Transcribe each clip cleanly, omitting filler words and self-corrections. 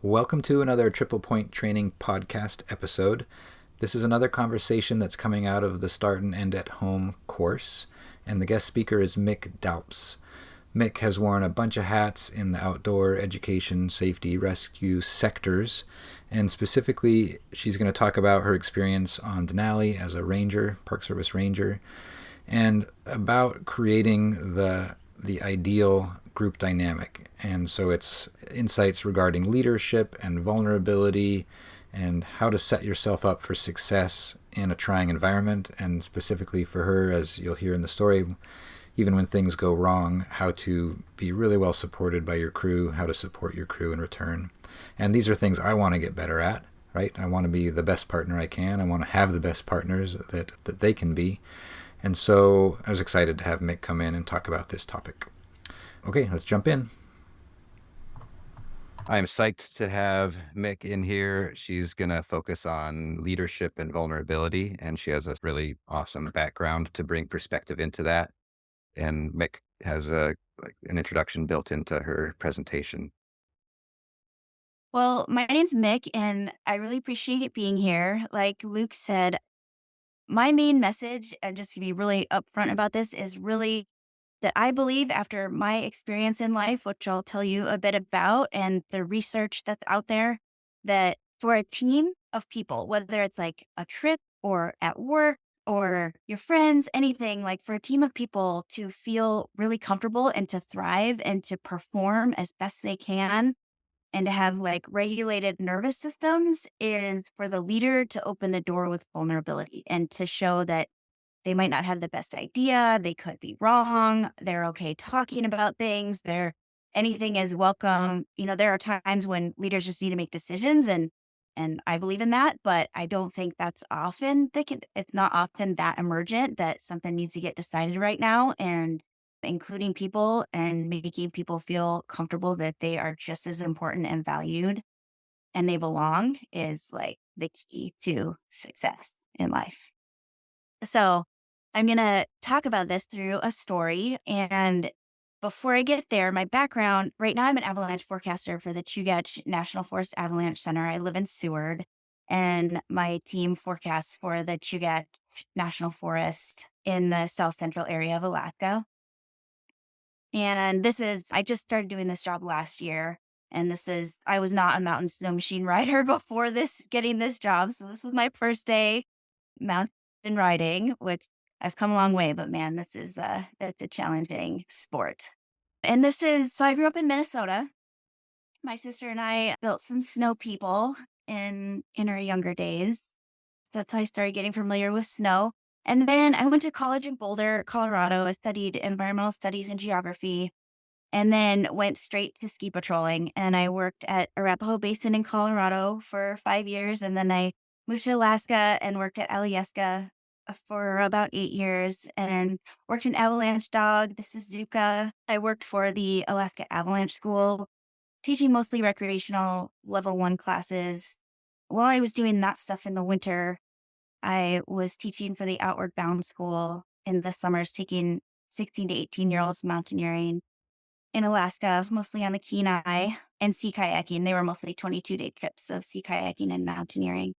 Welcome to another Triple Point Training podcast episode. This is another conversation that's coming out of the Start and End at Home course, and the guest speaker is Mick Dalpes. Mick has worn a bunch of hats in the outdoor education, safety, rescue sectors, and specifically she's going to talk about her experience on Denali as a ranger, Park Service ranger, and about creating the ideal group dynamic. And so it's insights regarding leadership and vulnerability and how to set yourself up for success in a trying environment, and specifically for her, as you'll hear in the story, even when things go wrong, how to be really well supported by your crew, how to support your crew in return. And these are things I want to get better at, right? I want to be the best partner I can. I want to have the best partners that they can be. And so I was excited to have Mick come in and talk about this topic. Okay, let's jump in. I'm psyched to have Mick in here. She's going to focus on leadership and vulnerability, and she has a really awesome background to bring perspective into that. And Mick has an introduction built into her presentation. Well, my name's Mick, and I really appreciate being here. Like Luke said, my main message, and just to be really upfront about this, is really that I believe after my experience in life, which I'll tell you a bit about, and the research that's out there, that for a team of people, whether it's like a trip or at work or your friends, anything, like for a team of people to feel really comfortable and to thrive and to perform as best they can and to have like regulated nervous systems is for the leader to open the door with vulnerability and to show that they might not have the best idea. They could be wrong. They're okay talking about things. Anything is welcome. There are times when leaders just need to make decisions and I believe in that, but I don't think that's often it's not often that emergent that something needs to get decided right now. And including people and making people feel comfortable that they are just as important and valued and they belong is like the key to success in life. So I'm going to talk about this through a story. And before I get there, my background right now, I'm an avalanche forecaster for the Chugach National Forest Avalanche Center. I live in Seward, and my team forecasts for the Chugach National Forest in the south central area of Alaska. And I just started doing this job last year. And I was not a mountain snow machine rider before getting this job. So this was my first day mountain riding, which I've come a long way, but man, it's a challenging sport. So I grew up in Minnesota. My sister and I built some snow people in our younger days. That's how I started getting familiar with snow. And then I went to college in Boulder, Colorado. I studied environmental studies and geography, and then went straight to ski patrolling. And I worked at Arapahoe Basin in Colorado for 5 years. And then I moved to Alaska and worked at Alyeska for about 8 years and worked in Avalanche Dog, the Suzuka. I worked for the Alaska Avalanche School, teaching mostly recreational level 1 classes. While I was doing that stuff in the winter, I was teaching for the Outward Bound School in the summers, taking 16 to 18-year-olds mountaineering in Alaska, mostly on the Kenai, and sea kayaking. They were mostly 22-day trips of sea kayaking and mountaineering.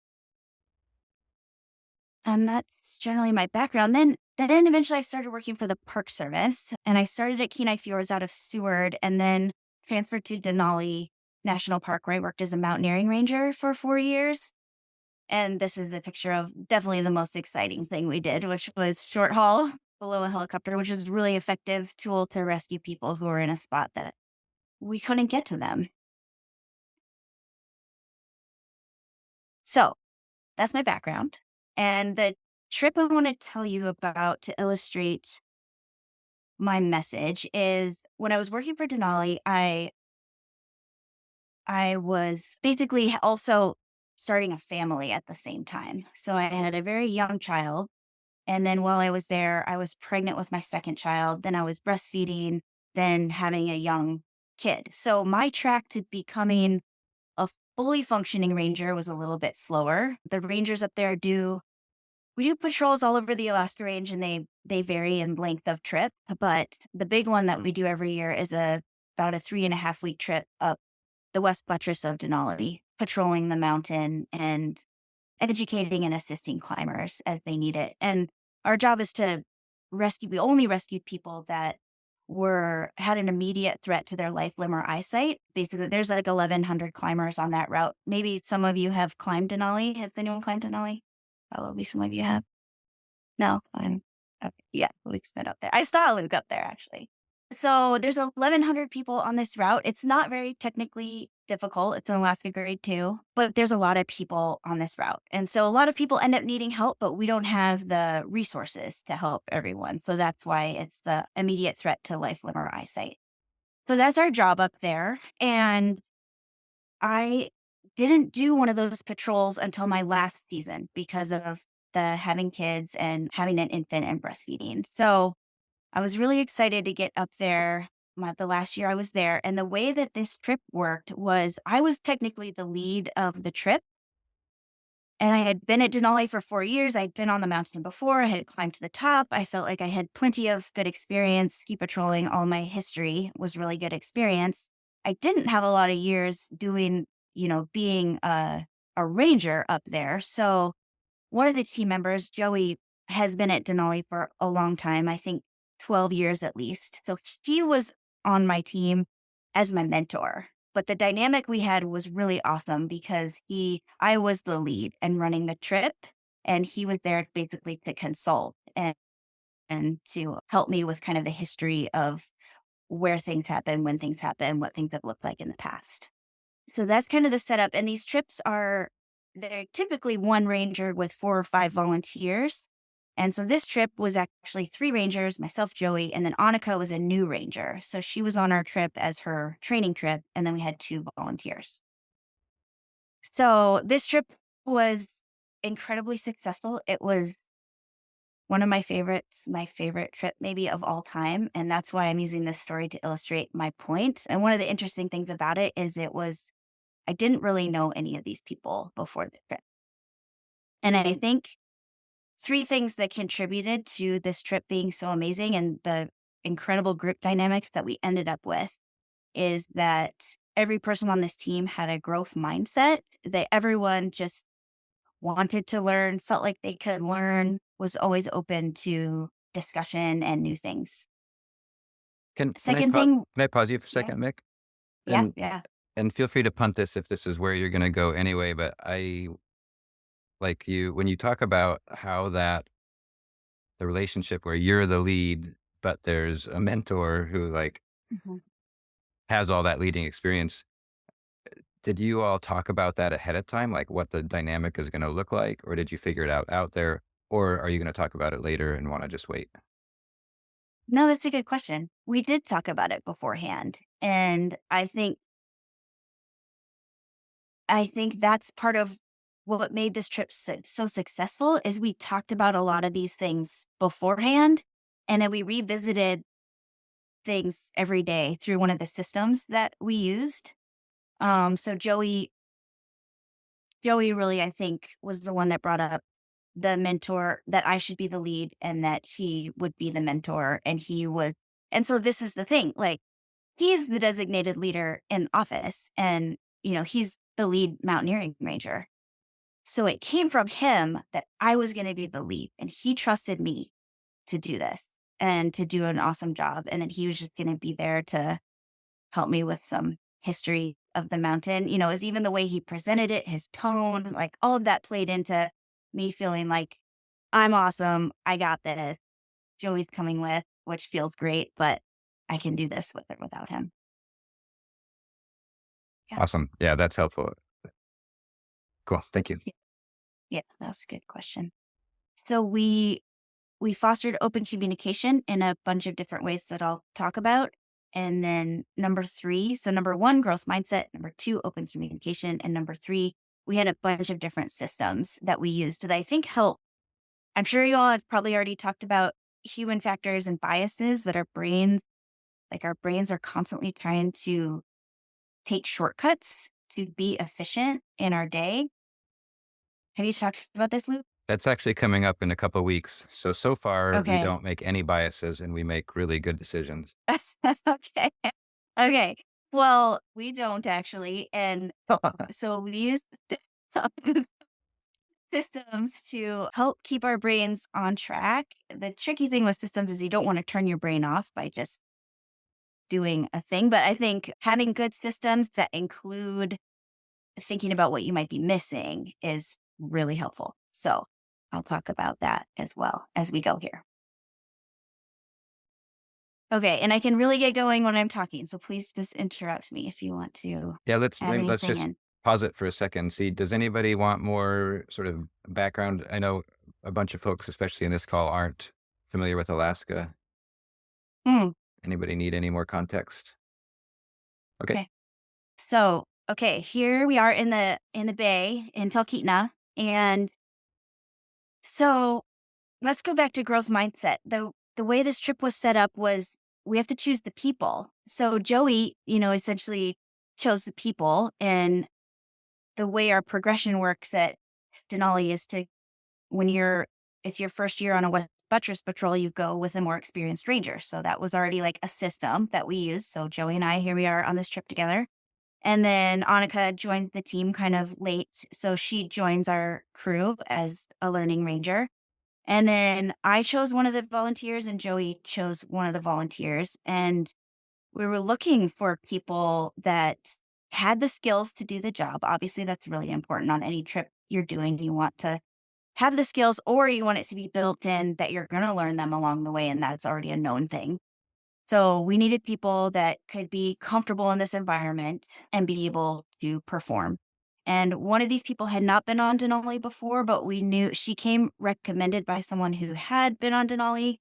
And that's generally my background. Then eventually I started working for the Park Service, and I started at Kenai Fjords out of Seward and then transferred to Denali National Park, where I worked as a mountaineering ranger for 4 years. And this is a picture of definitely the most exciting thing we did, which was short haul below a helicopter, which is a really effective tool to rescue people who are in a spot that we couldn't get to them. So that's my background. And the trip I want to tell you about to illustrate my message is when I was working for Denali, I was basically also starting a family at the same time. So I had a very young child. And then while I was there, I was pregnant with my second child. Then I was breastfeeding, then having a young kid. So my track to becoming a fully functioning ranger was a little bit slower. The rangers up there we do patrols all over the Alaska Range, and they vary in length of trip. But the big one that we do every year is about a 3.5 week trip up the west buttress of Denali, patrolling the mountain and educating and assisting climbers as they need it. And our job is to rescue, we only rescued people that had an immediate threat to their life, limb, or eyesight. Basically, there's like 1,100 climbers on that route. Maybe some of you have climbed Denali. Has anyone climbed Denali? Probably some of you have. No, I'm okay. Yeah, Luke's been up there. I saw Luke up there actually. So there's 1,100 people on this route. It's not very technically difficult. It's an Alaska grade 2, but there's a lot of people on this route. And so a lot of people end up needing help, but we don't have the resources to help everyone. So that's why it's the immediate threat to life, limb, or eyesight. So that's our job up there. And I didn't do one of those patrols until my last season because of the having kids and having an infant and breastfeeding. So I was really excited to get up there the last year I was there. And the way that this trip worked was I was technically the lead of the trip. And I had been at Denali for 4 years. I'd been on the mountain before. I had climbed to the top. I felt like I had plenty of good experience ski patrolling. All my history was really good experience. I didn't have a lot of years doing, being a ranger up there. So one of the team members, Joey, has been at Denali for a long time, I think 12 years at least. So he was on my team as my mentor. But the dynamic we had was really awesome because I was the lead and running the trip, and he was there basically to consult and to help me with kind of the history of where things happen, when things happen, what things have looked like in the past. So that's kind of the setup. And these trips they're typically one ranger with 4 or 5 volunteers. And so this trip was actually 3 rangers, myself, Joey, and then Annika was a new ranger. So she was on our trip as her training trip. And then we had 2 volunteers. So this trip was incredibly successful. It was one of my favorites, my favorite trip maybe of all time. And that's why I'm using this story to illustrate my point. And one of the interesting things about it is I didn't really know any of these people before the trip. And I think 3 things that contributed to this trip being so amazing and the incredible group dynamics that we ended up with is that every person on this team had a growth mindset, that everyone just wanted to learn, felt like they could learn, was always open to discussion and new things. Second thing. Can I pause you for a Yeah, second, Mick? yeah, And yeah. and feel free to punt this if this is where you're gonna go anyway, but when you talk about how the relationship where you're the lead, but there's a mentor who, like, Mhm. has all that leading experience. Did you all talk about that ahead of time, like what the dynamic is gonna look like, or did you figure it out there? Or are you gonna talk about it later and wanna just wait? No, that's a good question. We did talk about it beforehand, and I think that's part of what made this trip so successful is we talked about a lot of these things beforehand, and then we revisited things every day through one of the systems that we used. So Joey really, I think, was the one that brought up the mentor that I should be the lead and that he would be the mentor, and so this is the thing, like he's the designated leader in office, and he's the lead mountaineering ranger. So it came from him that I was going to be the lead, and he trusted me to do this and to do an awesome job. And that he was just going to be there to help me with some history of the mountain. It was even the way he presented it, his tone, like all of that played into me feeling like I'm awesome. I got this. Joey's coming with, which feels great, but I can do this with or without him. Yeah. Awesome. Yeah, that's helpful. Cool. Thank you. Yeah. Yeah. That's a good question. So we fostered open communication in a bunch of different ways that I'll talk about. And then number 3, so number 1, growth mindset, number 2, open communication, and number 3, we had a bunch of different systems that we used that I think help. I'm sure you all have probably already talked about human factors and biases that our brains are constantly trying to take shortcuts to be efficient in our day. Have you talked about this, Luke? That's actually coming up in a couple weeks. So far, we Okay. don't make any biases and we make really good decisions. That's okay. Okay. Well, we don't actually, and so we use systems to help keep our brains on track. The tricky thing with systems is you don't wanna turn your brain off by just doing a thing, but I think having good systems that include thinking about what you might be missing is really helpful. So, I'll talk about that as well as we go here. Okay, and I can really get going when I'm talking, so please just interrupt me if you want to Yeah, add let's anything just in. pause it for a second. See, does anybody want more sort of background? I know a bunch of folks, especially in this call, aren't familiar with Alaska. Mm, Anybody need any more context? Okay. okay. So, okay, here we are in the bay in Talkeetna, and so let's go back to growth mindset. The way this trip was set up was we have to choose the people. So Joey, essentially chose the people, and the way our progression works at Denali is to when you're if your first year on a West Buttress patrol, you go with a more experienced ranger. So that was already like a system that we used. So Joey and I, here we are on this trip together. And then Annika joined the team kind of late. So she joins our crew as a learning ranger. And then I chose one of the volunteers and Joey chose one of the volunteers. And we were looking for people that had the skills to do the job. Obviously, that's really important on any trip you're doing. You want to have the skills or you want it to be built in that you're going to learn them along the way. And that's already a known thing. So we needed people that could be comfortable in this environment and be able to perform. And one of these people had not been on Denali before, but we knew she came recommended by someone who had been on Denali.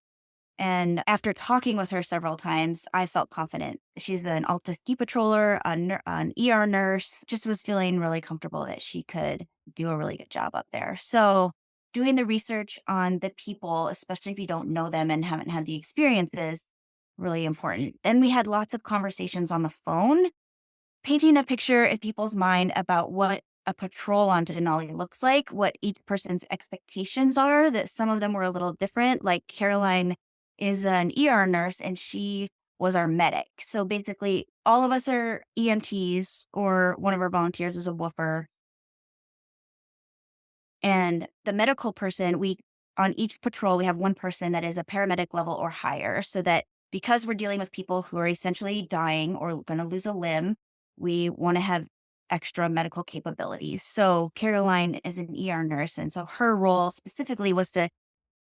And after talking with her several times, I felt confident. She's an Alta ski patroller, an ER nurse, just was feeling really comfortable that she could do a really good job up there. So, doing the research on the people, especially if you don't know them and haven't had the experiences, really important. Then we had lots of conversations on the phone painting a picture in people's mind about what a patrol on Denali looks like, what each person's expectations are, that some of them were a little different. Like Caroline is an ER nurse and she was our medic. So basically, all of us are EMTs, or one of our volunteers is a woofer. And the medical person, we on each patrol, we have one person that is a paramedic level or higher, so that because we're dealing with people who are essentially dying or going to lose a limb, we want to have extra medical capabilities. So Caroline is an ER nurse, and so her role specifically was to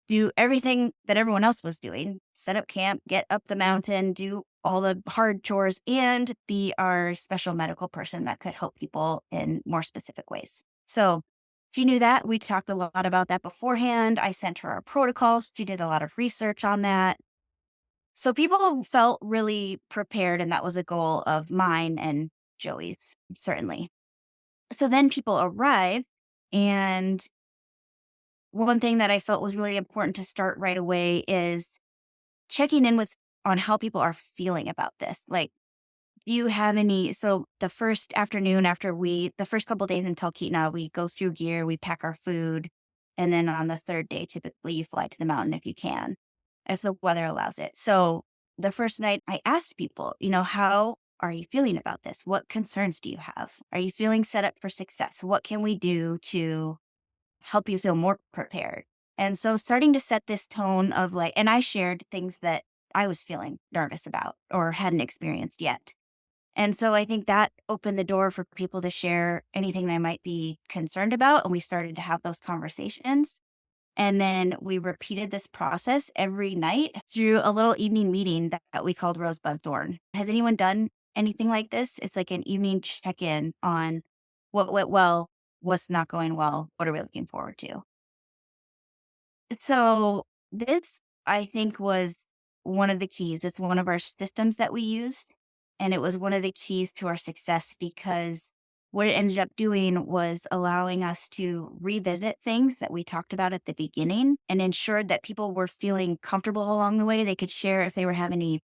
do everything that everyone else was doing, set up camp, get up the mountain, do all the hard chores, and be our special medical person that could help people in more specific ways. So she knew that. We talked a lot about that beforehand. I sent her our protocols. She did a lot of research on that. So people felt really prepared, and that was a goal of mine and Joey's, certainly. So then people arrived, and one thing that I felt was really important to start right away is checking in with on how people are feeling about this. Like, do you have any so the first afternoon after the first couple days in Talkeetna, we go through gear, we pack our food, and then on the third day, typically you fly to the mountain if you can, if the weather allows it. So the first night I asked people, how are you feeling about this? What concerns do you have? Are you feeling set up for success? What can we do to help you feel more prepared? And so starting to set this tone of like, and I shared things that I was feeling nervous about or hadn't experienced yet. And so I think that opened the door for people to share anything they might be concerned about. And we started to have those conversations. And then we repeated this process every night through a little evening meeting that we called Rosebud Thorn. Has anyone done anything like this? It's like an evening check in on what went well, what's not going well, what are we looking forward to? So this, I think, was one of the keys. It's one of our systems that we used, and it was one of the keys to our success because what it ended up doing was allowing us to revisit things that we talked about at the beginning and ensured that people were feeling comfortable along the way. They could share if they were having any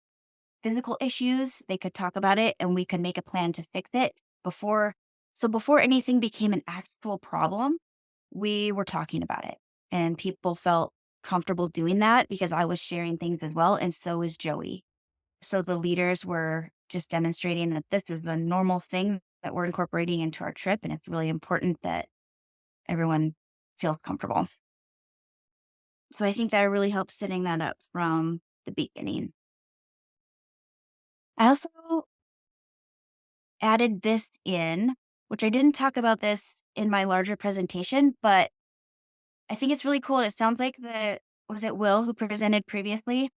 physical issues, they could talk about it and we could make a plan to fix it before. So before anything became an actual problem, we were talking about it and people felt comfortable doing that because I was sharing things as well. And so was Joey. So the leaders were just demonstrating that this is the normal thing that we're incorporating into our trip. And it's really important that everyone feels comfortable. So I think that really helps setting that up from the beginning. I also added this in, which I didn't talk about this in my larger presentation, but I think it's really cool. It sounds like was it Will who presented previously?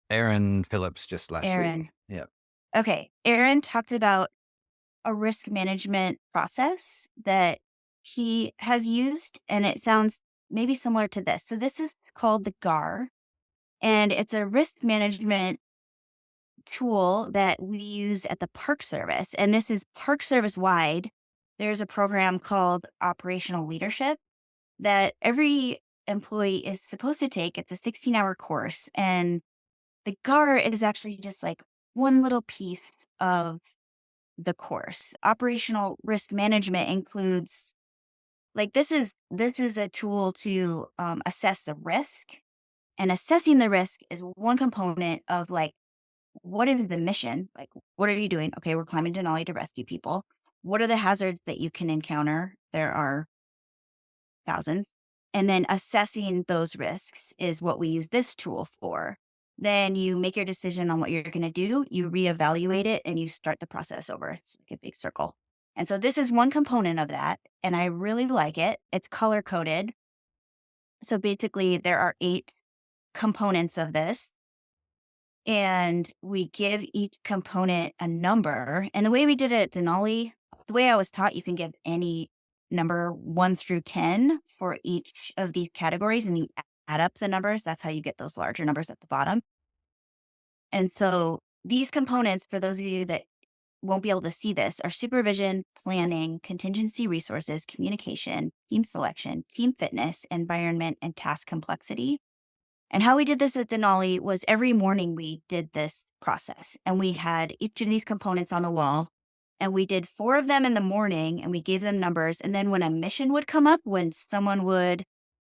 Aaron Phillips just last week. Aaron. Yeah. Okay. Aaron talked about a risk management process that he has used, and it sounds maybe similar to this. So this is called the GAR, and it's a risk management tool that we use at the Park Service. And this is Park Service wide. There's a program called Operational Leadership that every employee is supposed to take. It's a 16-hour course. And the GAR is actually just like one little piece of the course. Operational risk management includes like this is a tool to assess the risk, and assessing the risk is one component of like what is the mission? Like, what are you doing? Okay, we're climbing Denali to rescue people. What are the hazards that you can encounter? There are thousands. And then assessing those risks is what we use this tool for. Then you make your decision on what you're going to do, you reevaluate it, and you start the process over. It's like a big circle. And so this is one component of that. And I really like it. It's color coded. So basically, there are 8 components of this, and we give each component a number. And the way we did it at Denali, the way I was taught, you can give any number 1 through 10 for each of these categories, and you add up the numbers. That's how you get those larger numbers at the bottom. And so these components, for those of you that won't be able to see this, are supervision, planning, contingency resources, communication, team selection, team fitness, environment, and task complexity. And how we did this at Denali was every morning we did this process, and we had each of these components on the wall, and we did 4 of them in the morning, and we gave them numbers. And then when a mission would come up, when someone would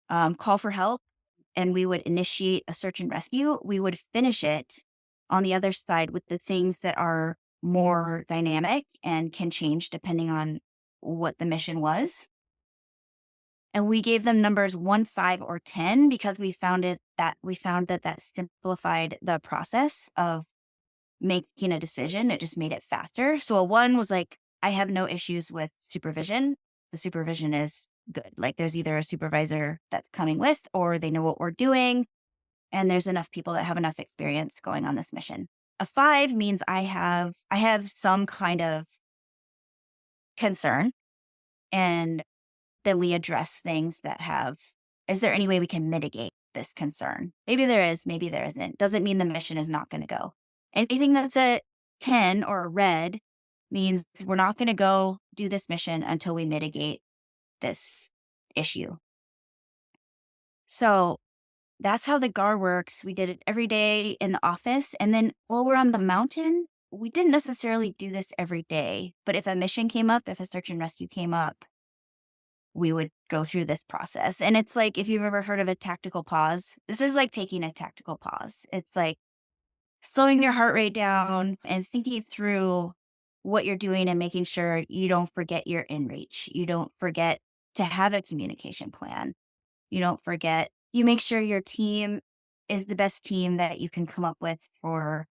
call for help and we would initiate a search and rescue, we would finish it on the other side with the things that are more dynamic and can change depending on what the mission was. And we gave them numbers 1, 5, or 10 because we found that simplified the process of making a decision. It just made it faster. So a 1 was like, I have no issues with supervision. The supervision is good. Like there's either a supervisor that's coming with, or they know what we're doing, and there's enough people that have enough experience going on this mission. A 5 means I have some kind of concern, and then we address things that is there any way we can mitigate this concern? Maybe there is, maybe there isn't. Doesn't mean the mission is not going to go. Anything that's a 10 or a red means we're not going to go do this mission until we mitigate this issue. So that's how the GAR works. We did it every day in the office. And then while we're on the mountain, we didn't necessarily do this every day. But if a mission came up, if a search and rescue came up, we would go through this process. And it's like, if you've ever heard of a tactical pause, this is like taking a tactical pause. It's like slowing your heart rate down and thinking through what you're doing and making sure you don't forget you're in reach. You don't forget to have a communication plan. You don't forget, you make sure your team is the best team that you can come up with for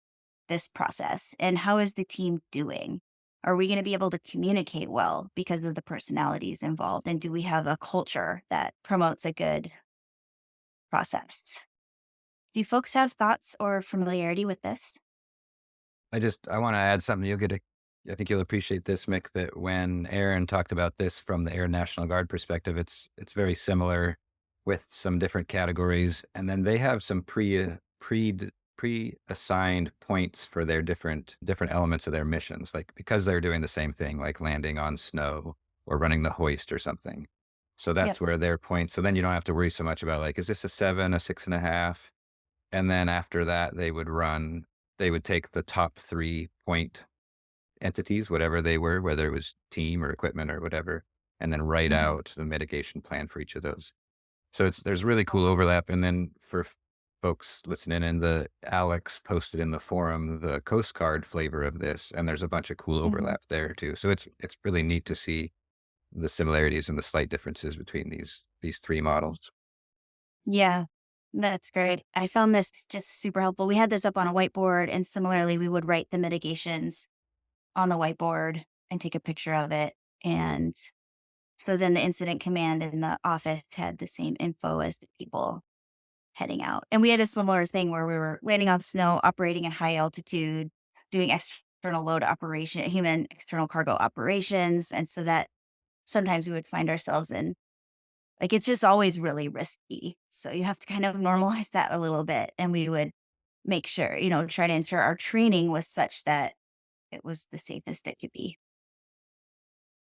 this process. And how is the team doing? Are we going to be able to communicate well because of the personalities involved? And do we have a culture that promotes a good process? Do folks have thoughts or familiarity with this? I want to add something. I think you'll appreciate this, Mick, that when Aaron talked about this from the Air National Guard perspective, it's very similar with some different categories. And then they have some pre-assigned points for their different elements of their missions, like because they're doing the same thing, like landing on snow or running the hoist or something. So Yep. that's where their points. So then you don't have to worry so much about like, is this a 7, a 6.5? And then after that, they would take the top 3 point entities, whatever they were, whether it was team or equipment or whatever, and then write Mhm. out the mitigation plan for each of those. So there's really cool overlap. And then folks listening, and the Alex posted in the forum the Coast Guard flavor of this, and there's a bunch of cool Mhm. overlap there too. So it's really neat to see the similarities and the slight differences between these three models. Yeah, that's great. I found this just super helpful. We had this up on a whiteboard, and similarly, we would write the mitigations on the whiteboard and take a picture of it. And so then the incident command in the office had the same info as the people heading out. And we had a similar thing where we were landing on snow, operating at high altitude, doing external load operation, human external cargo operations. And so that sometimes we would find ourselves in, like, it's just always really risky. So you have to kind of normalize that a little bit. And we would make sure, try to ensure our training was such that it was the safest it could be.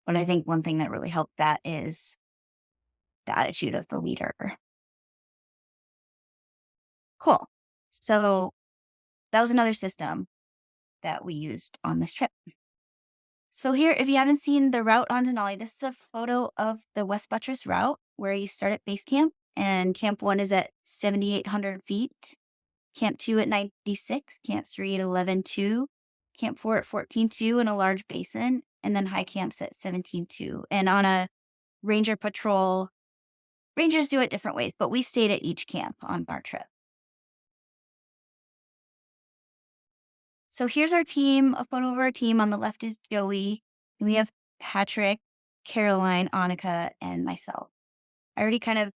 But I think one thing that really helped that is the attitude of the leader. Cool. So that was another system that we used on this trip. So here, if you haven't seen the route on Denali, this is a photo of the West Buttress route where you start at base camp, and camp 1 is at 7,800 feet, camp 2 at 96, camp 3 at 11,2, camp 4 at 14,2 in a large basin, and then high camps at 17,2. And on a ranger patrol, rangers do it different ways, but we stayed at each camp on our trip. So here's our team, a photo of our team. On the left is Joey. And we have Patrick, Caroline, Annika, and myself. I already kind of,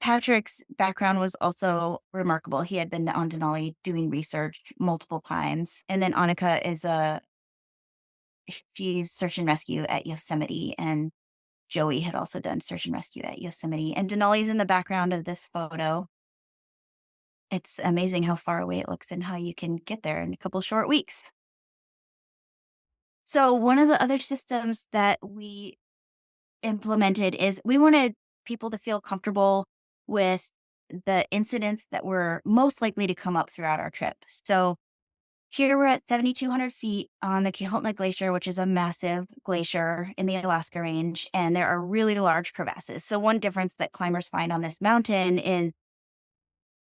Patrick's background was also remarkable. He had been on Denali doing research multiple times. And then Annika she's search and rescue at Yosemite. And Joey had also done search and rescue at Yosemite. And Denali's in the background of this photo. It's amazing how far away it looks and how you can get there in a couple short weeks. So one of the other systems that we implemented is we wanted people to feel comfortable with the incidents that were most likely to come up throughout our trip. So here we're at 7,200 feet on the Kahiltna Glacier, which is a massive glacier in the Alaska range, and there are really large crevasses. So one difference that climbers find on this mountain is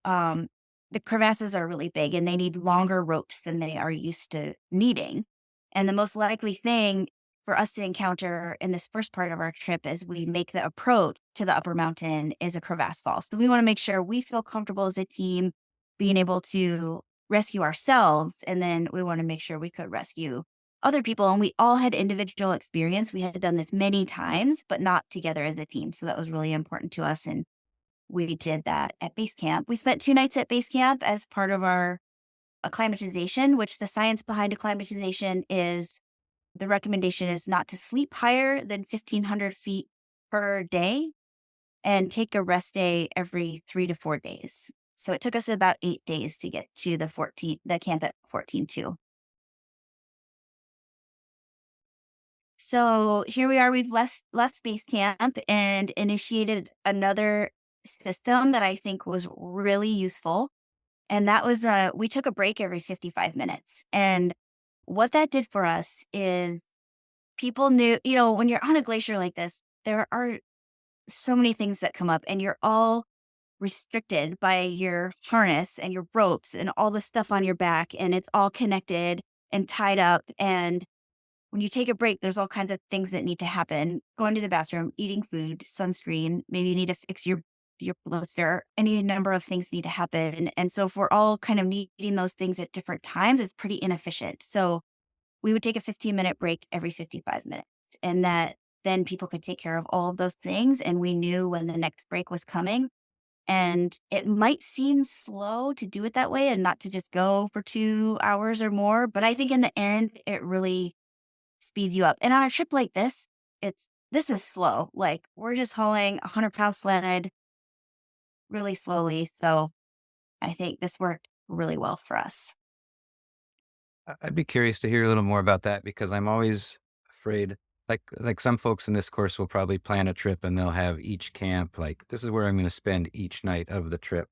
um, the crevasses are really big and they need longer ropes than they are used to needing. And the most likely thing for us to encounter in this first part of our trip as we make the approach to the upper mountain is a crevasse fall. So we want to make sure we feel comfortable as a team being able to rescue ourselves. And then we want to make sure we could rescue other people. And we all had individual experience. We had done this many times, but not together as a team. So that was really important to us. And we did that at base camp. We spent 2 nights at base camp as part of our acclimatization, which the science behind acclimatization is the recommendation is not to sleep higher than 1,500 feet per day and take a rest day every 3 to 4 days. So it took us about 8 days to get to the camp at 14.2. So here we are. We've left base camp and initiated another system that I think was really useful. And that was, we took a break every 55 minutes. And what that did for us is people knew, when you're on a glacier like this, there are so many things that come up and you're all restricted by your harness and your ropes and all the stuff on your back. And it's all connected and tied up. And when you take a break, there's all kinds of things that need to happen. Going to the bathroom, eating food, sunscreen, maybe you need to fix your blister. Any number of things need to happen. And so if we're all kind of needing those things at different times, it's pretty inefficient. So we would take a 15-minute break every 55 minutes. And that then people could take care of all of those things. And we knew when the next break was coming. And it might seem slow to do it that way and not to just go for 2 hours or more. But I think in the end, it really speeds you up. And on a trip like this is slow. Like we're just hauling 100-pound sled really slowly. So I think this worked really well for us. I'd be curious to hear a little more about that because I'm always afraid. Like some folks in this course will probably plan a trip and they'll have each camp like this is where I'm going to spend each night of the trip.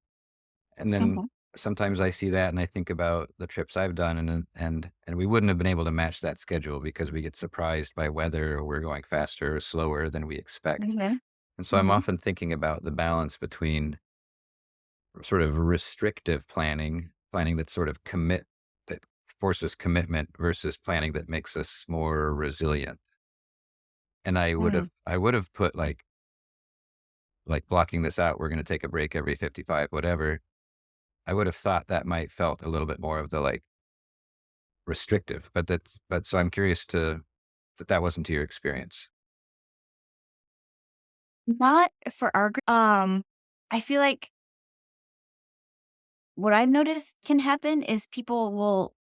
And then Mhm. sometimes I see that and I think about the trips I've done and we wouldn't have been able to match that schedule because we get surprised by weather or we're going faster or slower than we expect. Mhm. And so I'm Mhm. often thinking about the balance between sort of restrictive planning that sort of that forces commitment versus planning that makes us more resilient. And Mm. I would have put like blocking this out, we're going to take a break every 55, whatever. I would have thought that might felt a little bit more of the like restrictive, but so I'm curious to that wasn't to your experience. Not for our I feel like what I've noticed can happen is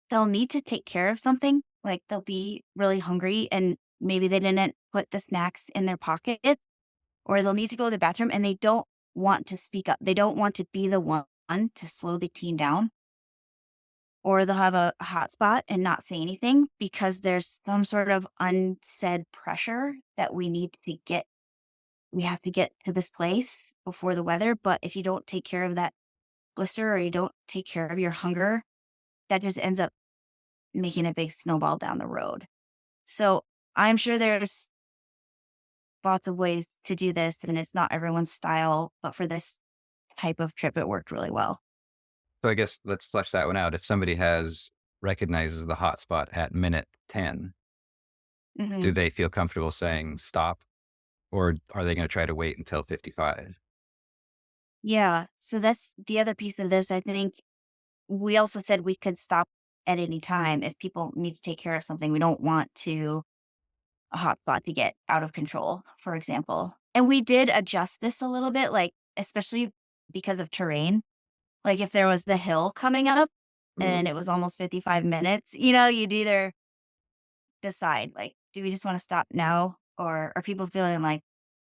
they'll need to take care of something, like, they'll be really hungry and maybe they didn't put the snacks in their pocket, or they'll need to go to the bathroom and they don't want to speak up. They don't want to be the one to slow the teen down, or they'll have a hot spot and not say anything because there's some sort of unsaid pressure that we have to get to this place before the weather, but if you don't take care of that blister or you don't take care of your hunger, that just ends up making a big snowball down the road. So, I'm sure there's lots of ways to do this, and it's not everyone's style, but for this type of trip, it worked really well. So I guess let's flesh that one out. If somebody has recognizes the hotspot at minute 10, do Mhm. they feel comfortable saying stop, or are they going to try to wait until 55? Yeah, so that's the other piece of this. I think we also said we could stop at any time if people need to take care of something. We don't want to a hotspot to get out of control, for example. And we did adjust this a little bit, like, especially because of terrain. Like, if there was the hill coming up and it was almost 55 minutes, you'd either decide, like, do we just wanna stop now, or are people feeling like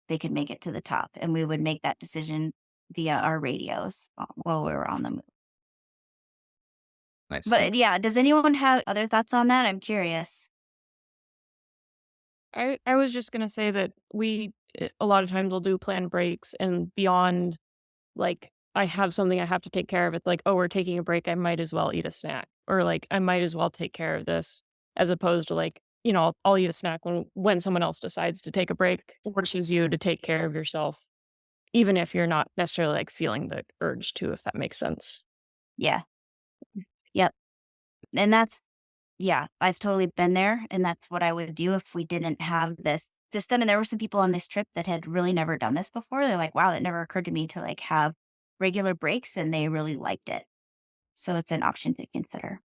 they could make it to the top? And we would make that decision via our radios, while we were on the move. Nice. But, yeah, does anyone have other thoughts on that? I'm curious. I was just gonna say that a lot of times we'll do planned breaks and beyond, like, I have something I have to take care of, it's like, "Oh, we're taking a break, I might as well eat a snack," or, like, "I might as well take care of this," as opposed to, like, I'll eat a snack when someone else decides to take a break, forces you to take care of yourself, even if you're not necessarily, like, feeling the urge to, if that makes sense. Yeah. Yep. And that's yeah, I've totally been there, and that's what I would do if we didn't have this system, and there were some people on this trip that had really never done this before. They're like, "Wow, it never occurred to me to, like, have regular breaks," and they really liked it. So it's an option to consider.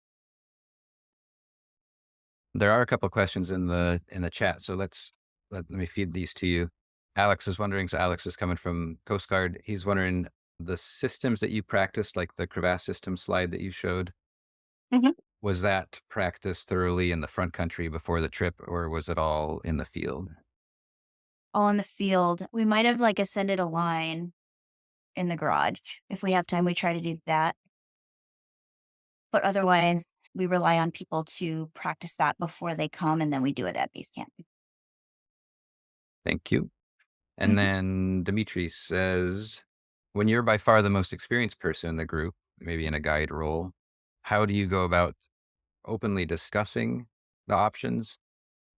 There are a couple questions in the chat, so let me feed these to you. Alex is wondering. So Alex is coming from Coast Guard. He's wondering the systems that you practiced, like the crevasse system slide that you showed. Mhm. Was that practiced thoroughly in the front country before the trip, or was it all in the field? All in the field. We might have, like, ascended a line in the garage. If we have time, we try to do that. But otherwise, we rely on people to practice that before they come, and then we do it at base camp. Thank you. And Mhm. then Dimitri says, when you're by far the most experienced person in the group, maybe in a guide role, how do you go about openly discussing the options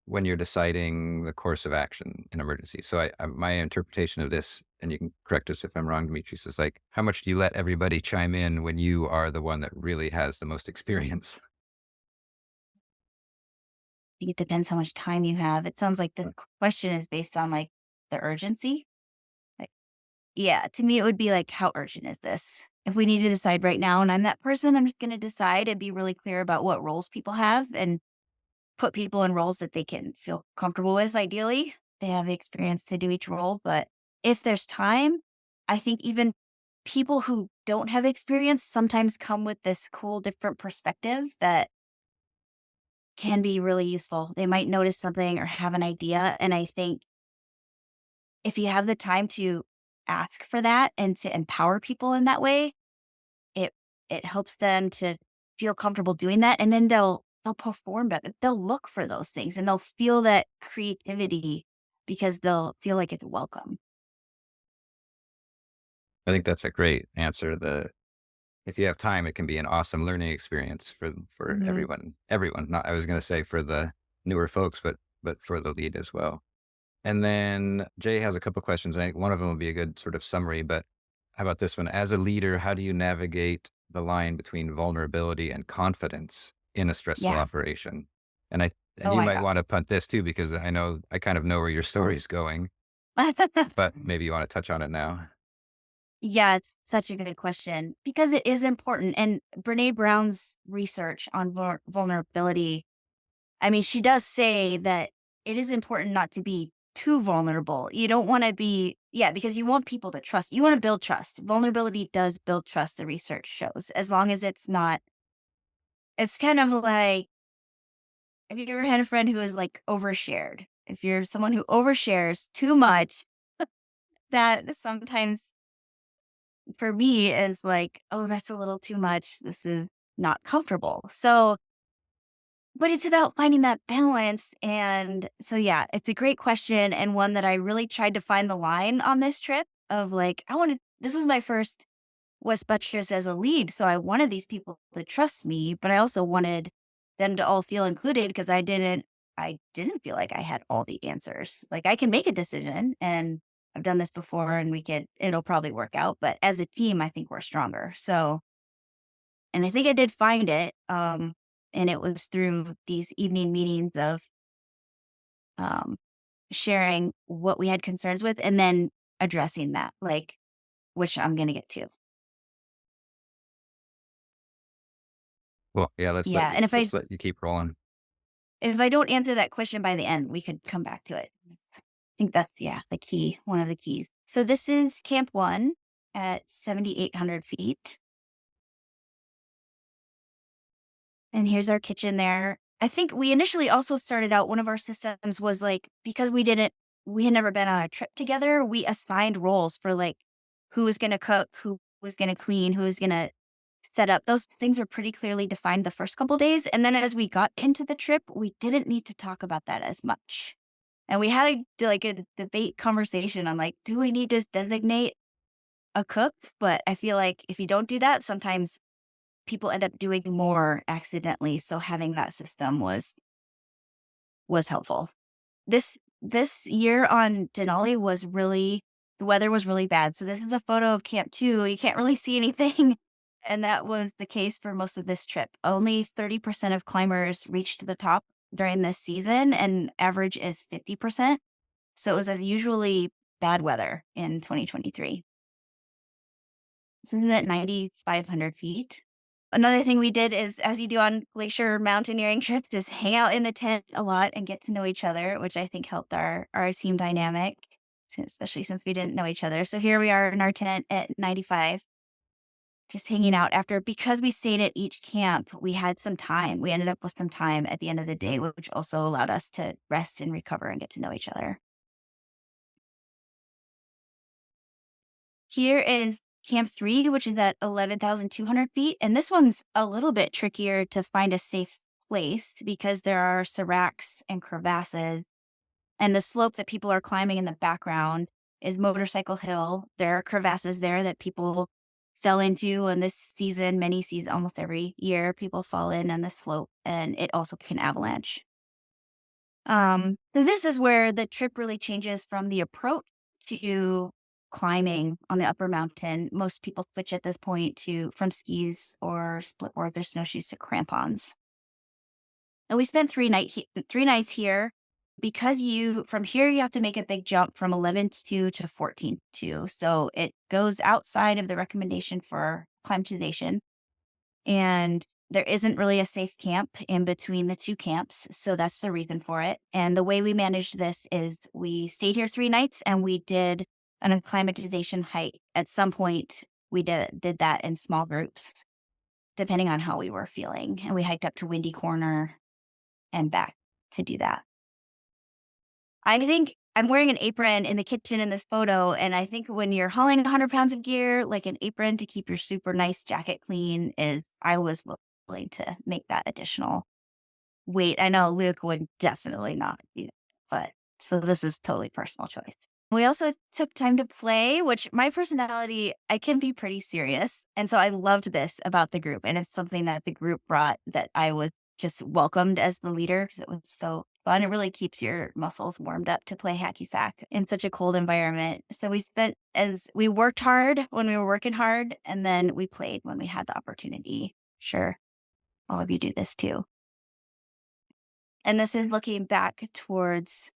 when you're deciding the course of action in emergency? So my interpretation of this, and you can correct us if I'm wrong, Demetrius, is like, how much do you let everybody chime in when you are the one that really has the most experience? Think it depends how much time you have. It sounds like the question is based on, like, the urgency. Like, yeah, to me, it would be like, how urgent is this? If we need to decide right now and I'm that person, I'm just going to decide and be really clear about what roles people have and put people in roles that they can feel comfortable with, ideally. They have the experience to do each role. But if there's time, I think even people who don't have experience sometimes come with this cool, different perspective that can be really useful. They might notice something or have an idea. And I think if you have the time to ask for that and to empower people in that way, it it helps them to feel comfortable doing that, and then they'll perform better. They'll look for those things and they'll feel that creativity because they'll feel like it's welcome. I think that's a great answer. If you have time, it can be an awesome learning experience for Mhm. everyone. Everyone. Not I was going to say for the newer folks, but for the lead as well. And then Jay has a couple questions. I think one of them will be a good sort of summary. But How about this one? As a leader, how do you navigate the line between vulnerability and confidence in a stressful Yeah. operation? And I and Oh you my might God. want to punt this too, because I know I kind of know where your story's going, but maybe you want to touch on it now. Yeah, it's such a good question because it is important. And Brene Brown's research on vulnerability, I mean, she does say that it is important not to be too vulnerable. You don't want to be, yeah, because you want people to trust. You want to build trust. Vulnerability does build trust, the research shows, as long as it's not, it's kind of like, have you ever had a friend who is like overshared? If you're someone who overshares too much, that sometimes for me is like, oh, that's a little too much. This is not comfortable. So, but it's about finding that balance. And so, yeah, it's a great question and one that I really tried to find the line on this trip of like, I wanted, this was my first West Butchers as a lead. So I wanted these people to trust me, but I also wanted them to all feel included because I didn't feel like I had all the answers. Like I can make a decision and I've done this before and it'll probably work out. But as a team, I think we're stronger. So, and I think I did find it. And it was through these evening meetings of um, sharing what we had concerns with and then addressing that, like, which I'm going to get to. Well, yeah, Yeah. And let's let you keep rolling. if I don't answer that question by the end, we could come back to it. I think that's, yeah, the key, one of the keys. So this is Camp 1 at 7,800 feet. And here's our kitchen there. I think we initially also started out, one of our systems was like, because we had never been on a trip together, we assigned roles for like who was going to cook, who was going to clean, who was going to set up. Those things were pretty clearly defined the first couple days. And then as we got into the trip, we didn't need to talk about that as much. And we had like a debate conversation on like, do we need to designate a cook? But I feel like if you don't do that, sometimes people end up doing more accidentally. So having that system was helpful. This year on Denali was really the weather was really bad. So this is a photo of Camp 2. You can't really see anything. And that was the case for most of this trip. Only 30% of climbers reached the top during this season, and average is 50%. So it was unusually bad weather in 2023. So this is at 9,500 feet. Another thing we did is, as you do on glacier mountaineering trips, is hang out in the tent a lot and get to know each other, which I think helped our team dynamic, especially since we didn't know each other. So here we are in our tent at 95, just hanging out after, because we stayed at each camp, we had some time. We ended up with some time at the end of the day, which also allowed us to rest and recover and get to know each other. Here is Camp 3, which is at 11,200 feet. And this one's a little bit trickier to find a safe place because there are seracs and crevasses. And the slope that people are climbing in the background is Motorcycle Hill. There are crevasses there that people fell into. And this season, many seasons, almost every year, people fall in on the slope and it also can avalanche. So this is where the trip really changes from the approach to climbing on the upper mountain. Most people switch at this point to from skis or split board their snowshoes to crampons. And we spent 3 nights here because you from here you have to make a big jump from 11.2 to 14.2. So it goes outside of the recommendation for climatization. And there isn't really a safe camp in between the two camps. So that's the reason for it. And the way we managed this is we stayed here 3 nights and we did an acclimatization hike. At some point, we did that in small groups, depending on how we were feeling. And we hiked up to Windy Corner and back to do that. I think I'm wearing an apron in the kitchen in this photo. And I think when you're hauling 100 pounds of gear, like an apron to keep your super nice jacket clean I was willing to make that additional weight. I know Luke would definitely not do that, but so this is totally personal choice. We also took time to play, which my personality, I can be pretty serious. And so I loved this about the group. And it's something that the group brought that I was just welcomed as the leader because it was so fun. It really keeps your muscles warmed up to play hacky sack in such a cold environment. So we worked hard when we were working hard, and then we played when we had the opportunity. Sure, all of you do this too. And this is looking back towards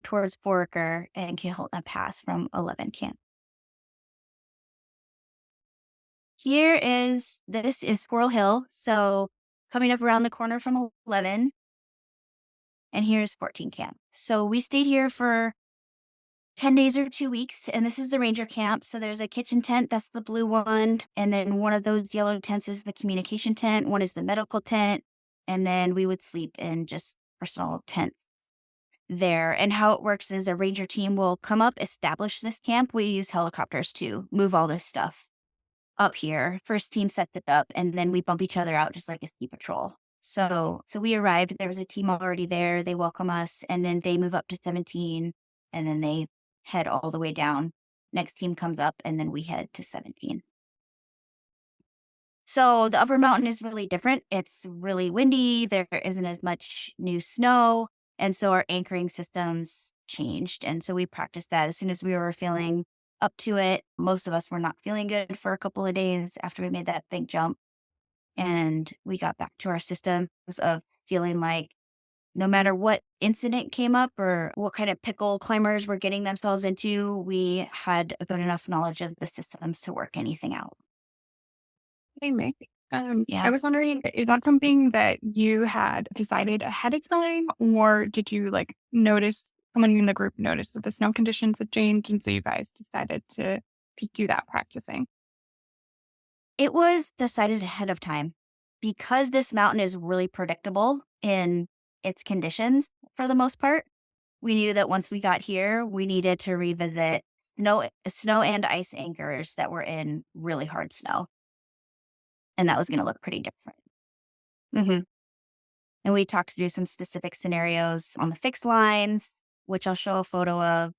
Foraker and Kehiltna Pass from 11 camp. This is Squirrel Hill. So coming up around the corner from 11, and here's 14 camp. So we stayed here for 10 days or 2 weeks, and this is the ranger camp. So there's a kitchen tent, that's the blue one. And then one of those yellow tents is the communication tent. One is the medical tent. And then we would sleep in just personal tents there. And how it works is a ranger team will come up, establish this camp. We use helicopters to move all this stuff up here. First team sets it up, and then we bump each other out just like a ski patrol. So we arrived, there was a team already there. They welcome us, and then they move up to 17, and then they head all the way down. Next team comes up, and then we head to 17. So the upper mountain is really different. It's really windy. There isn't as much new snow. And so our anchoring systems changed. And so we practiced that as soon as we were feeling up to it. Most of us were not feeling good for a couple of days after we made that big jump. And we got back to our systems of feeling like no matter what incident came up or what kind of pickle climbers were getting themselves into, we had a good enough knowledge of the systems to work anything out. Hey, Mick. I Yeah. was wondering, is that something that you had decided ahead of time, or did you notice someone in the group noticed that the snow conditions had changed, and so you guys decided to do that practicing? It was decided ahead of time because this mountain is really predictable in its conditions for the most part. We knew that once we got here, we needed to revisit snow and ice anchors that were in really hard snow. And that was going to look pretty different. hmm And we talked through some specific scenarios on the fixed lines, which I'll show a photo of.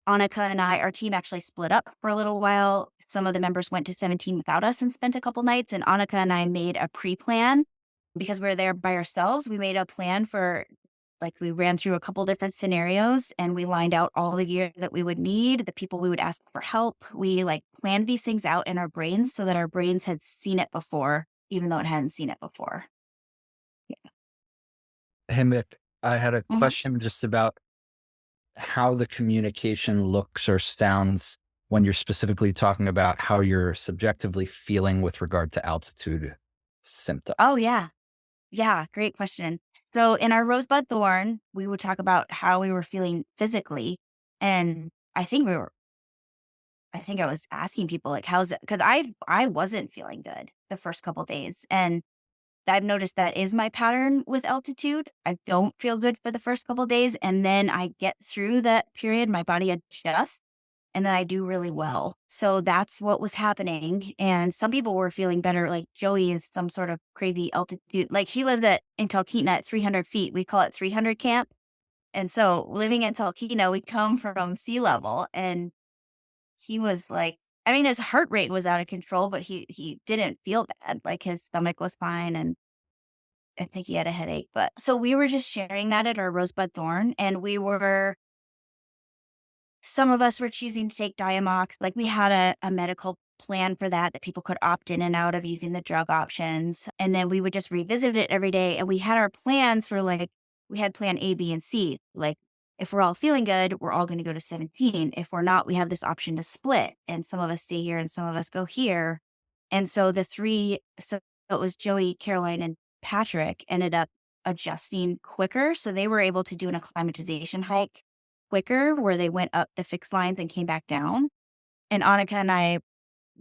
Annika and our team actually split up for a little while. Some of the members went to 17 without us and spent a couple nights. And Annika and I made a pre-plan because we were there by ourselves. We made a plan we ran through a couple different scenarios, and we lined out all the gear that we would need, the people we would ask for help. We planned these things out in our brains so that our brains had seen it before, even though it hadn't seen it before. Hey, Mick, I had a Mhm. question just about how the communication looks or sounds when you're specifically talking about how you're subjectively feeling with regard to altitude symptoms. Oh, yeah. Yeah, great question. So in our Rosebud Thorn, we would talk about how we were feeling physically. And I think I was asking people how's it? Because I wasn't feeling good the first couple days. And I've noticed that is my pattern with altitude. I don't feel good for the first couple days. And then I get through that period, my body adjusts, and then I do really well. So that's what was happening. And some people were feeling better. Like Joey is some sort of crazy altitude. Like he lived in Talkeetna at 300 feet. We call it 300 camp. And so living in Talkeetna, we come from sea level, and he was his heart rate was out of control, but he didn't feel bad. Like his stomach was fine, and I think he had a headache. But so we were just sharing that at our Rosebud Thorn, and some of us were choosing to take Diamox. Like we had a medical plan for that people could opt in and out of using the drug options. And then we would just revisit it every day. And we had our plans for we had plan A, B, and C. Like if we're all feeling good, we're all going to go to 17. If we're not, we have this option to split. And some of us stay here and some of us go here. And so so it was Joey, Caroline, and Patrick ended up adjusting quicker. So they were able to do an acclimatization hike quicker where they went up the fixed lines and came back down. And Annika and I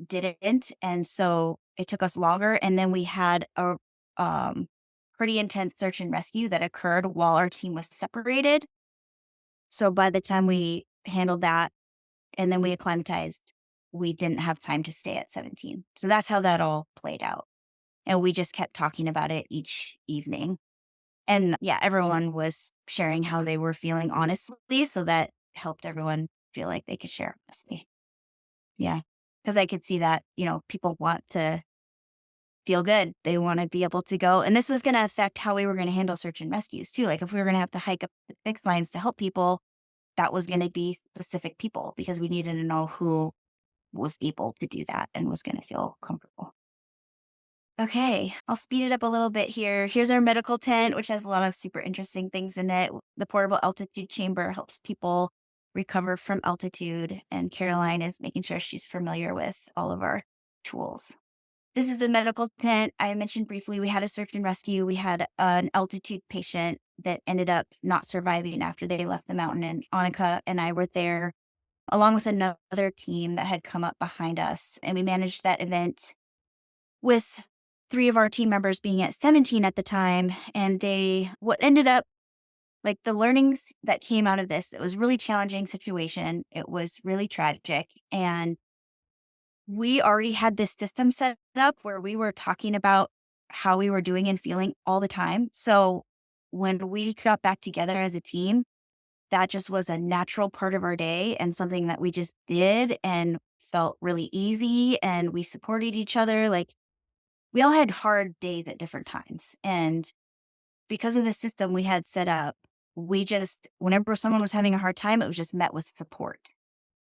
didn't. And so it took us longer. And then we had a pretty intense search and rescue that occurred while our team was separated. So by the time we handled that and then we acclimatized, we didn't have time to stay at 17. So that's how that all played out. And we just kept talking about it each evening. And yeah, everyone was sharing how they were feeling honestly. So that helped everyone feel like they could share honestly. Yeah. Because I could see that, people want to feel good. They want to be able to go. And this was going to affect how we were going to handle search and rescues too. Like if we were going to have to hike up the fixed lines to help people, that was going to be specific people because we needed to know who was able to do that and was going to feel comfortable. Okay, I'll speed it up a little bit here. Here's our medical tent, which has a lot of super interesting things in it. The portable altitude chamber helps people recover from altitude, and Caroline is making sure she's familiar with all of our tools. This is the medical tent. I mentioned briefly we had a search and rescue. We had an altitude patient that ended up not surviving after they left the mountain, and Annika and I were there along with another team that had come up behind us, and we managed that event with 3 of our team members being at 17 at the time. And what ended up, like the learnings that came out of this, it was a really challenging situation. It was really tragic. And we already had this system set up where we were talking about how we were doing and feeling all the time. So when we got back together as a team, that just was a natural part of our day and something that we just did and felt really easy. And we supported each other. Like we all had hard days at different times. And because of the system we had set up, we just, whenever someone was having a hard time, it was just met with support.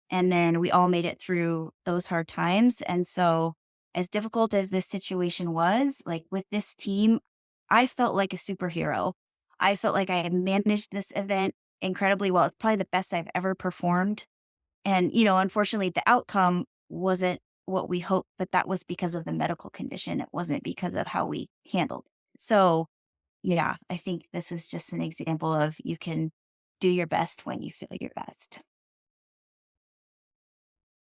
And then we all made it through those hard times. And so, as difficult as this situation was, like with this team, I felt like a superhero. I felt like I had managed this event incredibly well. It's probably the best I've ever performed. And, unfortunately, the outcome wasn't what we hoped, but that was because of the medical condition. It wasn't because of how we handled it. So, yeah, I think this is just an example of you can do your best when you feel your best.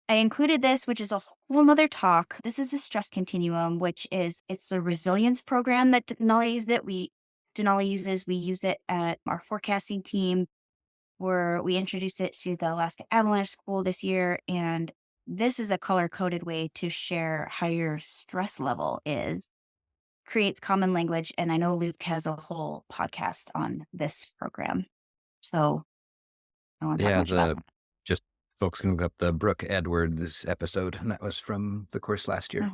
I included this, which is a whole nother talk. This is the stress continuum, it's a resilience program that Denali uses. We use it at our forecasting team where we introduced it to the Alaska Avalanche School this year. And this is a color-coded way to share how your stress level is, creates common language. And I know Luke has a whole podcast on this program. So I won't talk Yeah, much about that. just folks can look up the Brooke Edwards episode, and that was from the course last year.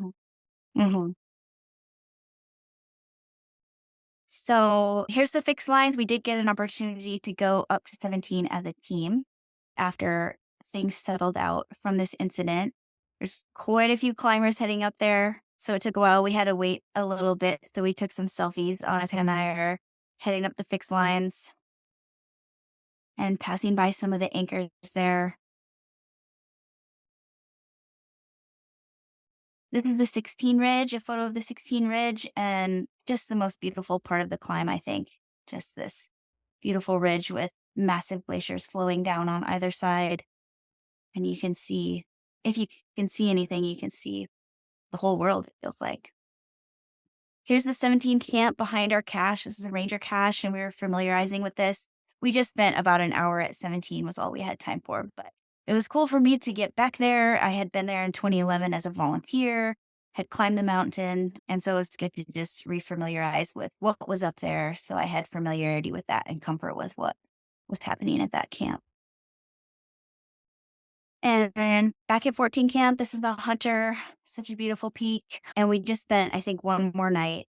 Mhm. So here's the fixed lines. We did get an opportunity to go up to 17 as a team after things settled out from this incident. There's quite a few climbers heading up there. So it took a while. We had to wait a little bit. So we took some selfies. Annika and I are heading up the fixed lines and passing by some of the anchors there. This is the 16 Ridge, a photo of the 16 Ridge, and just the most beautiful part of the climb, I think. Just this beautiful ridge with massive glaciers flowing down on either side. And you can see, if you can see anything, you can see the whole world, it feels like. Here's the 17 camp behind our cache. This is a ranger cache, and we were familiarizing with this. We just spent about an hour at 17 was all we had time for, but it was cool for me to get back there. I had been there in 2011 as a volunteer, had climbed the mountain, and so it was good to just refamiliarize with what was up there. So I had familiarity with that and comfort with what was happening at that camp. And then back at 14 camp, this is the Hunter, such a beautiful peak. And we just spent, I think, one more night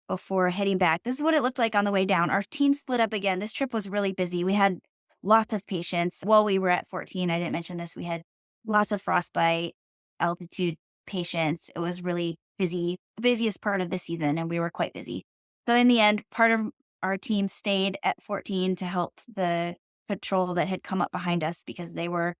before heading back. This is what it looked like on the way down. Our team split up again. This trip was really busy. We had lots of patients. While we were at 14, I didn't mention this, we had lots of frostbite, altitude patients. It was really busy, the busiest part of the season, and we were quite busy. So in the end, part of our team stayed at 14 to help the patrol that had come up behind us because they were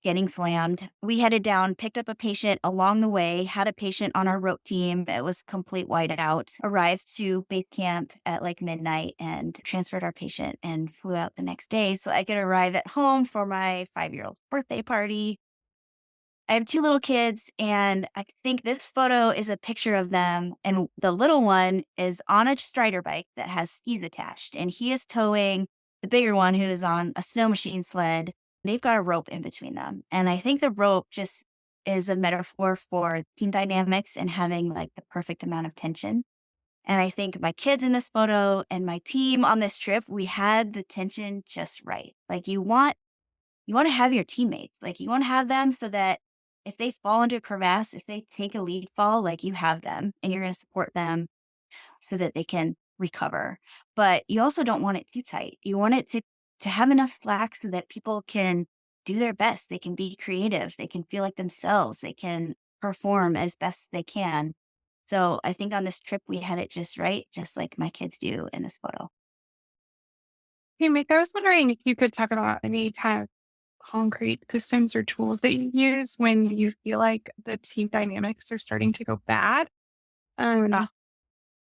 getting slammed. We headed down, picked up a patient along the way, had a patient on our rope team. It was complete whiteout. Arrived to base camp at like midnight and transferred our patient and flew out the next day so I could arrive at home for my 5-year-old's birthday party. I have 2 little kids, and I think this photo is a picture of them. And the little one is on a Strider bike that has skis attached, and he is towing the bigger one who is on a snow machine sled. They've got a rope in between them. And I think the rope just is a metaphor for team dynamics and having like the perfect amount of tension. And I think my kids in this photo and my team on this trip, we had the tension just right. Like you want to have your teammates, like you want to have them so that if they fall into a crevasse, if they take a lead fall, like you have them and you're going to support them so that they can recover. But you also don't want it too tight. You want it to have enough slack so that people can do their best. They can be creative. They can feel like themselves. They can perform as best they can. So I think on this trip we had it just right, just like my kids do in this photo. Hey, Mick, I was wondering if you could talk about any kind of concrete systems or tools that you use when you feel like the team dynamics are starting to go bad. Um,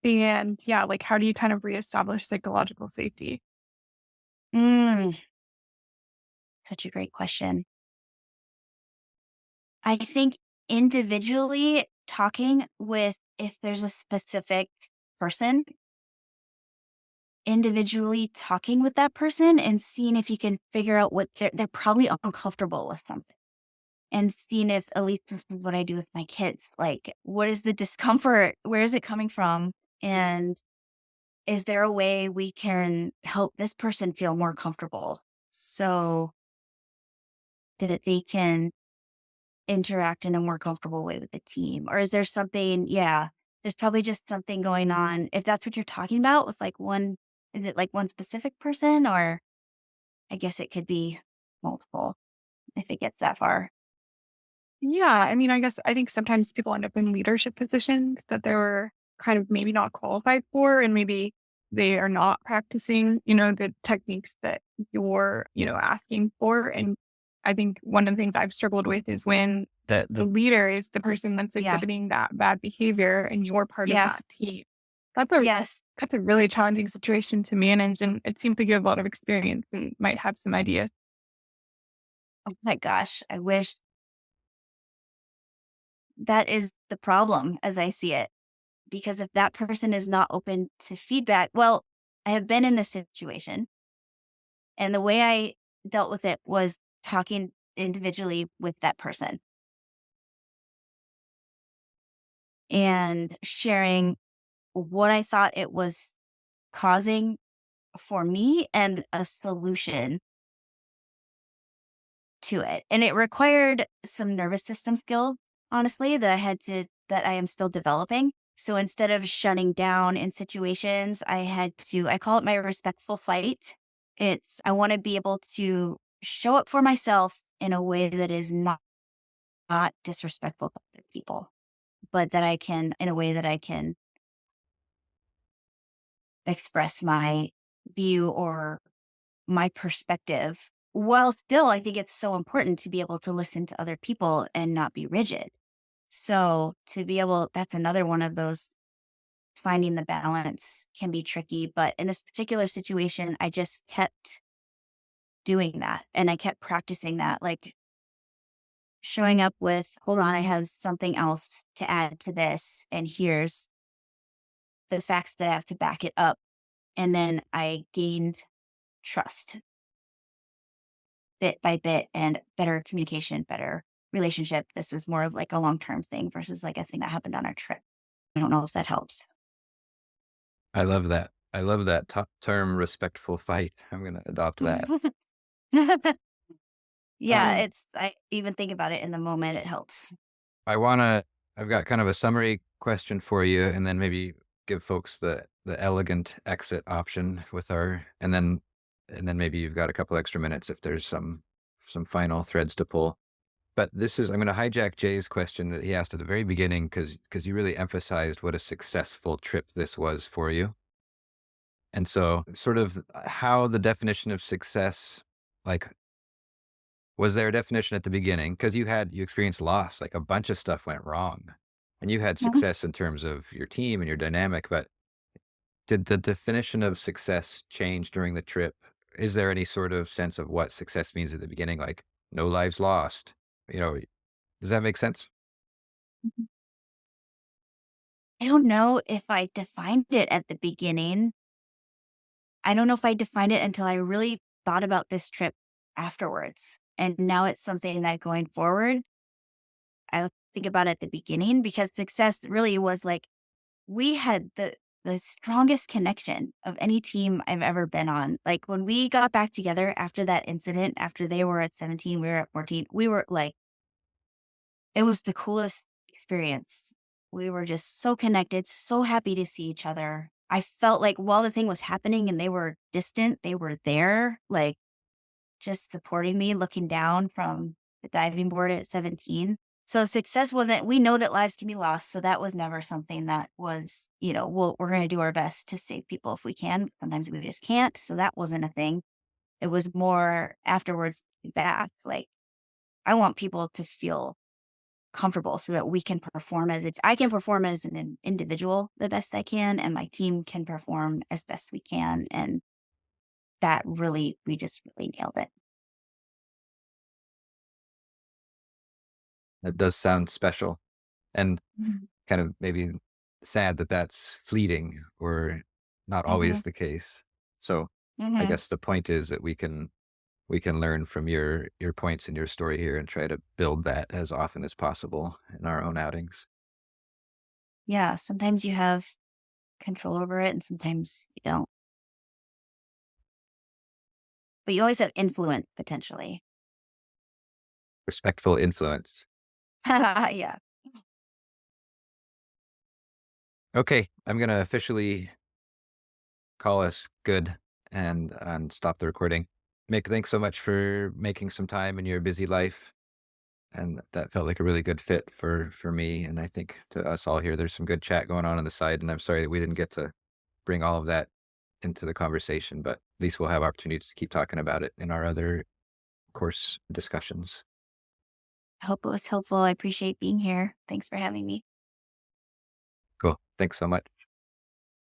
and yeah, like how do you kind of reestablish psychological safety? Mm, such a great question. I think individually talking with, if there's a specific person, individually talking with that person and seeing if you can figure out what they're probably uncomfortable with something. And seeing if, at least this is what I do with my kids, like, what is the discomfort? Where is it coming from? And is there a way we can help this person feel more comfortable so that they can interact in a more comfortable way with the team? Or is there something, yeah, there's probably just something going on. If that's what you're talking about with like one, is it like one specific person? Or I guess it could be multiple if it gets that far. Yeah, I mean, I think sometimes people end up in leadership positions that they were kind of maybe not qualified for, and maybe they are not practicing, the techniques that you're, asking for. And I think one of the things I've struggled with is when the leader is the person that's Yeah. exhibiting that bad behavior and you're part of Yeah. that team. That's a Yes. that's a really challenging situation to manage. And it seems like you have a lot of experience and might have some ideas. Oh my gosh. I wish that is the problem as I see it. Because if that person is not open to feedback, well, I have been in this situation. And the way I dealt with it was talking individually with that person and sharing what I thought it was causing for me and a solution to it. And it required some nervous system skill, honestly, that I am still developing. So instead of shutting down in situations, I call it my respectful fight. I want to be able to show up for myself in a way that is not disrespectful to other people, but that I can, in a way that I can express my view or my perspective. While still, I think it's so important to be able to listen to other people and not be rigid. So to be able, that's another one of those, finding the balance can be tricky. But in this particular situation, I just kept doing that and I kept practicing that, like showing up with, hold on, I have something else to add to this. And here's the facts that I have to back it up. And then I gained trust bit by bit and better communication, better relationship. This was more of like a long-term thing versus like a thing that happened on our trip. I don't know if that helps. I love that. I love that term, respectful fight. I'm going to adopt that. Yeah, I even think about it in the moment, it helps. I've got kind of a summary question for you, and then maybe give folks the elegant exit option and then maybe you've got a couple extra minutes if there's some final threads to pull. But I'm going to hijack Jay's question that he asked at the very beginning because you really emphasized what a successful trip this was for you. And so sort of how the definition of success, like, was there a definition at the beginning? Because you experienced loss, like a bunch of stuff went wrong. And you had Mhm. success in terms of your team and your dynamic, but did the definition of success change during the trip? Is there any sort of sense of what success means at the beginning? Like no lives lost, you know, does that make sense? I don't know if I defined it at the beginning. I don't know if I defined it until I really thought about this trip afterwards. And now it's something that going forward, I think about at the beginning because success really was like we had the strongest connection of any team I've ever been on. Like when we got back together after that incident, after they were at 17, we were at 14, we were like it was the coolest experience. We were just so connected, so happy to see each other. I felt like while the thing was happening and they were distant, they were there, like just supporting me, looking down from the diving board at 17. So success wasn't, we know that lives can be lost. So that was never something that was, we're going to do our best to save people if we can. Sometimes we just can't. So that wasn't a thing. It was more afterwards back. Like, I want people to feel comfortable so that we can perform I can perform as an individual the best I can, and my team can perform as best we can. And that really, we just really nailed it. That does sound special and Mhm. kind of maybe sad that that's fleeting or not Mhm. always the case. So I Mhm. guess the point is that we can learn from your points in your story here and try to build that as often as possible in our own outings. Yeah, sometimes you have control over it and sometimes you don't. But you always have influence potentially. Respectful influence. Yeah. Okay, I'm gonna officially call us good and stop the recording. Mick, thanks so much for making some time in your busy life. And that felt like a really good fit for me. And I think to us all here, there's some good chat going on the side. And I'm sorry that we didn't get to bring all of that into the conversation, but at least we'll have opportunities to keep talking about it in our other course discussions. I hope it was helpful. I appreciate being here. Thanks for having me. Cool. Thanks so much.